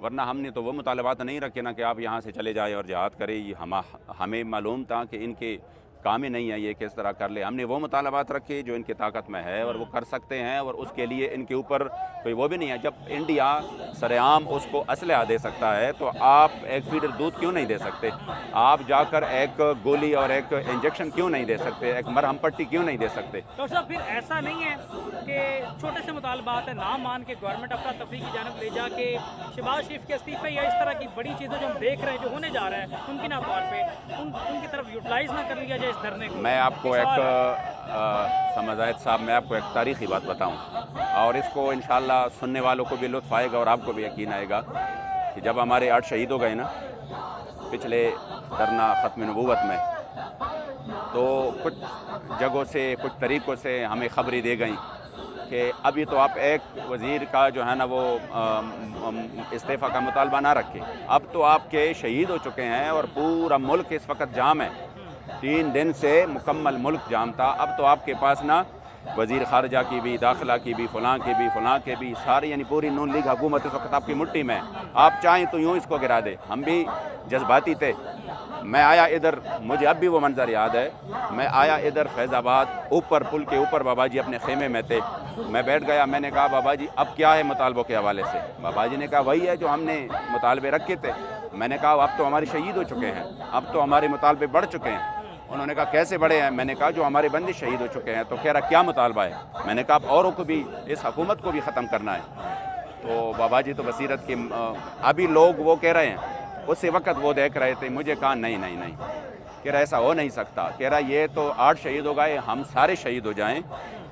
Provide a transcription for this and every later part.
ورنہ ہم نے تو وہ مطالبات نہیں رکھے نا کہ آپ یہاں سے چلے جائیں اور جہاد کریں. یہ ہمیں معلوم تھا کہ ان کے کام ہی نہیں ہے یہ کس طرح کر لے. ہم نے وہ مطالبات رکھے جو ان کی طاقت میں ہے اور وہ کر سکتے ہیں, اور اس کے لیے ان کے اوپر کوئی وہ بھی نہیں ہے. جب انڈیا سرعام اس کو اسلحہ دے سکتا ہے تو آپ ایک فیڈر دودھ کیوں نہیں دے سکتے؟ آپ جا کر ایک گولی اور ایک انجیکشن کیوں نہیں دے سکتے؟ ایک مرہم پٹی کیوں نہیں دے سکتے؟ تو صاحب پھر ایسا نہیں ہے کہ چھوٹے سے مطالبات ہیں نہ مان کے گورنمنٹ افراتفری کی جانب لے جا کے شہباز شریف کے استعفے یا اس طرح کی بڑی چیزیں جو ہم دیکھ رہے ہیں جو ہونے جا رہا ہے ممکنہ طور پہ ان کی طرف یوٹیلائز نہ کر لیا جائے اس دھرنے کو؟ میں آپ کو ایک سمجھائد صاحب میں آپ کو ایک تاریخی بات بتاؤں, اور اس کو انشاءاللہ سننے والوں کو بھی لطف آئے گا اور آپ کو بھی یقین آئے گا کہ جب ہمارے 8 شہید ہو گئے نا پچھلے دھرنا ختم نبوت میں, تو کچھ جگہوں سے کچھ طریقوں سے ہمیں خبریں دے گئیں کہ ابھی تو آپ ایک وزیر کا جو ہے نا وہ استعفیٰ کا مطالبہ نہ رکھیں, اب تو آپ کے شہید ہو چکے ہیں اور پورا ملک اس وقت جام ہے. 3 دن سے مکمل ملک جام تھا. اب تو آپ کے پاس نا وزیر خارجہ کی بھی, داخلہ کی بھی, فلاں کے بھی ساری یعنی پوری نون لیگ حکومت اس وقت آپ کی مٹھی میں. آپ چاہیں تو یوں اس کو گرا دے. ہم بھی جذباتی تھے. میں آیا ادھر, مجھے اب بھی وہ منظر یاد ہے, میں آیا ادھر فیض آباد اوپر پل کے اوپر بابا جی اپنے خیمے میں تھے. میں بیٹھ گیا, میں نے کہا بابا جی اب کیا ہے مطالبوں کے حوالے سے؟ بابا جی نے کہا وہی ہے جو ہم نے مطالبے رکھے تھے. میں نے کہا اب تو ہمارے شہید ہو چکے ہیں, اب تو ہمارے مطالبے بڑھ چکے ہیں. انہوں نے کہا کیسے بڑے ہیں؟ میں نے کہا جو ہمارے بندے شہید ہو چکے ہیں. تو کہہ رہا کیا مطالبہ ہے؟ میں نے کہا اب اوروں کو بھی, اس حکومت کو بھی ختم کرنا ہے. تو بابا جی تو بصیرت کی, ابھی لوگ وہ کہہ رہے ہیں, اسی وقت وہ دیکھ رہے تھے. مجھے کہا نہیں کہہ رہا ایسا ہو نہیں سکتا. کہہ رہا یہ تو 8 شہید ہو گئے, ہم سارے شہید ہو جائیں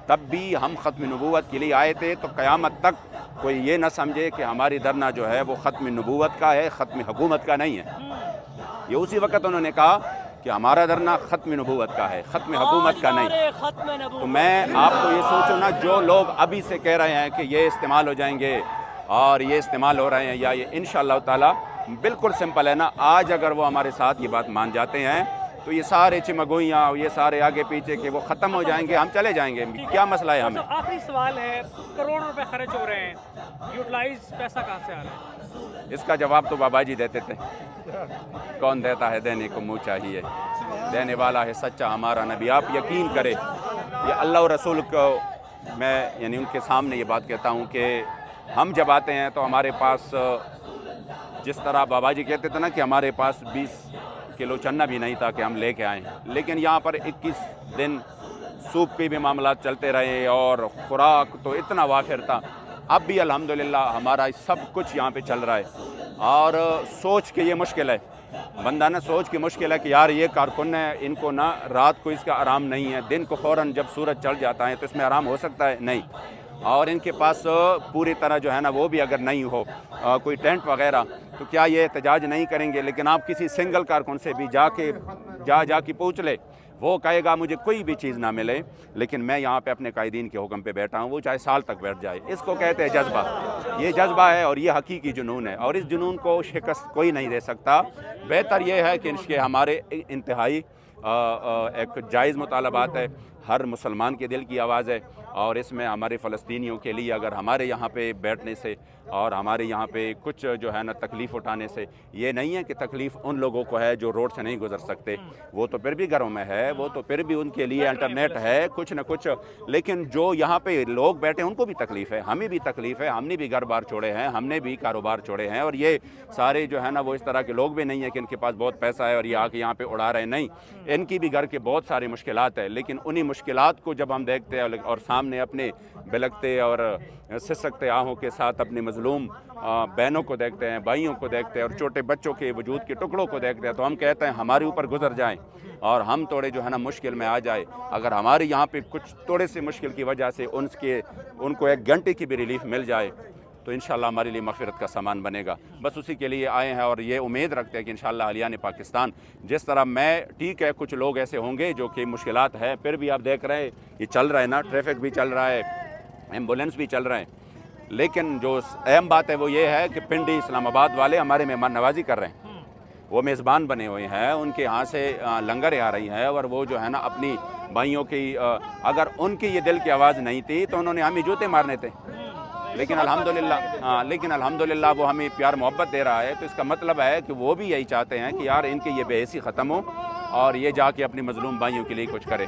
تب بھی ہم ختم نبوت کے لیے آئے تھے, تو قیامت تک کوئی یہ نہ سمجھے کہ ہماری دھرنا جو ہے وہ ختم نبوت کا ہے, ختم حکومت کا نہیں ہے. یہ اسی وقت انہوں نے کہا کہ ہمارا دھرنا ختم نبوت کا ہے, ختم حکومت کا نہیں. تو میں آپ کو یہ سوچوں نا, جو لوگ ابھی سے کہہ رہے ہیں کہ یہ استعمال ہو جائیں گے اور یہ استعمال ہو رہے ہیں یا یہ انشاءاللہ تعالی بالکل سمپل ہے نا, آج اگر وہ ہمارے ساتھ یہ بات مان جاتے ہیں تو یہ سارے چمگوئیاں, یہ سارے آگے پیچھے کہ وہ ختم ہو جائیں گے, ہم چلے جائیں گے. کیا مسئلہ ہے ہمیں؟ آخری سوال ہے, کروڑوں روپے خرچ ہو رہے ہیں, یوٹیلائز پیسہ کہاں سے آ رہا ہے؟ اس کا جواب تو بابا جی دیتے تھے. کون دیتا ہے دینے کو منہ چاہیے, دینے والا ہے سچا ہمارا نبی. آپ یقین کرے, یہ اللہ اور رسول کو میں یعنی ان کے سامنے یہ بات کہتا ہوں کہ ہم جب آتے ہیں تو ہمارے پاس جس طرح بابا جی کہتے تھے نا کہ ہمارے پاس 20 کلو چنا بھی نہیں تھا کہ ہم لے کے آئیں, لیکن یہاں پر 21 دن سوپ کے بھی معاملات چلتے رہے اور خوراک تو اتنا وافر تھا. اب بھی الحمدللہ ہمارا سب کچھ یہاں پہ چل رہا ہے. اور سوچ کے یہ مشکل ہے, بندہ نا سوچ کے مشکل ہے کہ یار یہ کارکن ہے, ان کو نا رات کو اس کا آرام نہیں ہے, دن کو فوراً جب سورج چڑھ جاتا ہے تو اس میں آرام ہو سکتا ہے نہیں. اور ان کے پاس پوری طرح جو ہے نا وہ بھی اگر نہیں ہو کوئی ٹینٹ وغیرہ تو کیا یہ احتجاج نہیں کریں گے؟ لیکن آپ کسی سنگل کارکن سے بھی جا کے پوچھ لے, وہ کہے گا مجھے کوئی بھی چیز نہ ملے لیکن میں یہاں پہ اپنے قائدین کے حکم پہ بیٹھا ہوں, وہ چاہے سال تک بیٹھ جائے. اس کو کہتے ہیں جذبہ. یہ جذبہ ہے اور یہ حقیقی جنون ہے, اور اس جنون کو شکست کوئی نہیں دے سکتا. بہتر یہ ہے کہ اس کے ہمارے انتہائی ایک جائز مطالبات ہے, ہر مسلمان کے دل کی آواز ہے, اور اس میں ہمارے فلسطینیوں کے لیے اگر ہمارے یہاں پہ بیٹھنے سے اور ہمارے یہاں پہ کچھ جو ہے نا تکلیف اٹھانے سے, یہ نہیں ہے کہ تکلیف ان لوگوں کو ہے جو روڈ سے نہیں گزر سکتے, وہ تو پھر بھی گھروں میں ہے, وہ تو پھر بھی ان کے لیے انٹرنیٹ ہے کچھ نہ کچھ, لیکن جو یہاں پہ لوگ بیٹھے ان کو بھی تکلیف ہے, ہمیں بھی تکلیف ہے, ہم نے بھی گھر بار چھوڑے ہیں, ہم نے بھی کاروبار چھوڑے ہیں. اور یہ سارے جو ہے نا وہ اس طرح کے لوگ بھی نہیں ہیں کہ ان کے پاس بہت پیسہ ہے اور یہ آ کے یہاں پہ اڑا رہے, نہیں, ان کی بھی گھر کے بہت ساری مشکلات ہیں. لیکن انہی مشکلات کو جب ہم دیکھتے ہیں اور سامنے اپنے بلکتے اور سسکتے آہوں کے ساتھ اپنے مظلوم بہنوں کو دیکھتے ہیں, بھائیوں کو دیکھتے ہیں اور چھوٹے بچوں کے وجود کے ٹکڑوں کو دیکھتے ہیں, تو ہم کہتے ہیں ہمارے اوپر گزر جائیں اور ہم تھوڑے جو ہے نا مشکل میں آ جائے. اگر ہمارے یہاں پہ کچھ تھوڑے سے مشکل کی وجہ سے ان کو 1 گھنٹے کی بھی ریلیف مل جائے تو انشاءاللہ ہمارے لیے مغفرت کا سامان بنے گا. بس اسی کے لیے آئے ہیں اور یہ امید رکھتے ہیں کہ انشاءاللہ اہلیان پاکستان جس طرح میں, ٹھیک ہے کچھ لوگ ایسے ہوں گے جو کہ مشکلات ہے, پھر بھی آپ دیکھ رہے ہیں یہ چل رہا ہے نا, ٹریفک بھی چل رہا ہے, ایمبولینس بھی چل رہے ہیں, لیکن جو اہم بات ہے وہ یہ ہے کہ پنڈی اسلام آباد والے ہمارے مہمان نوازی کر رہے ہیں, وہ میزبان بنے ہوئے ہیں, ان کے ہاں سے لنگر آ رہی ہے, اور وہ جو ہے نا اپنی بھائیوں کی, اگر ان کی یہ دل کی آواز نہیں تھی تو انہوں نے ہمیں جوتے مارنے تھے. لیکن الحمدللہ وہ ہمیں پیار محبت دے رہا ہے، تو اس کا مطلب ہے کہ وہ بھی یہی چاہتے ہیں کہ یار ان کی یہ بے حسی ختم ہو اور یہ جا کے اپنی مظلوم بھائیوں کے لیے کچھ کرے۔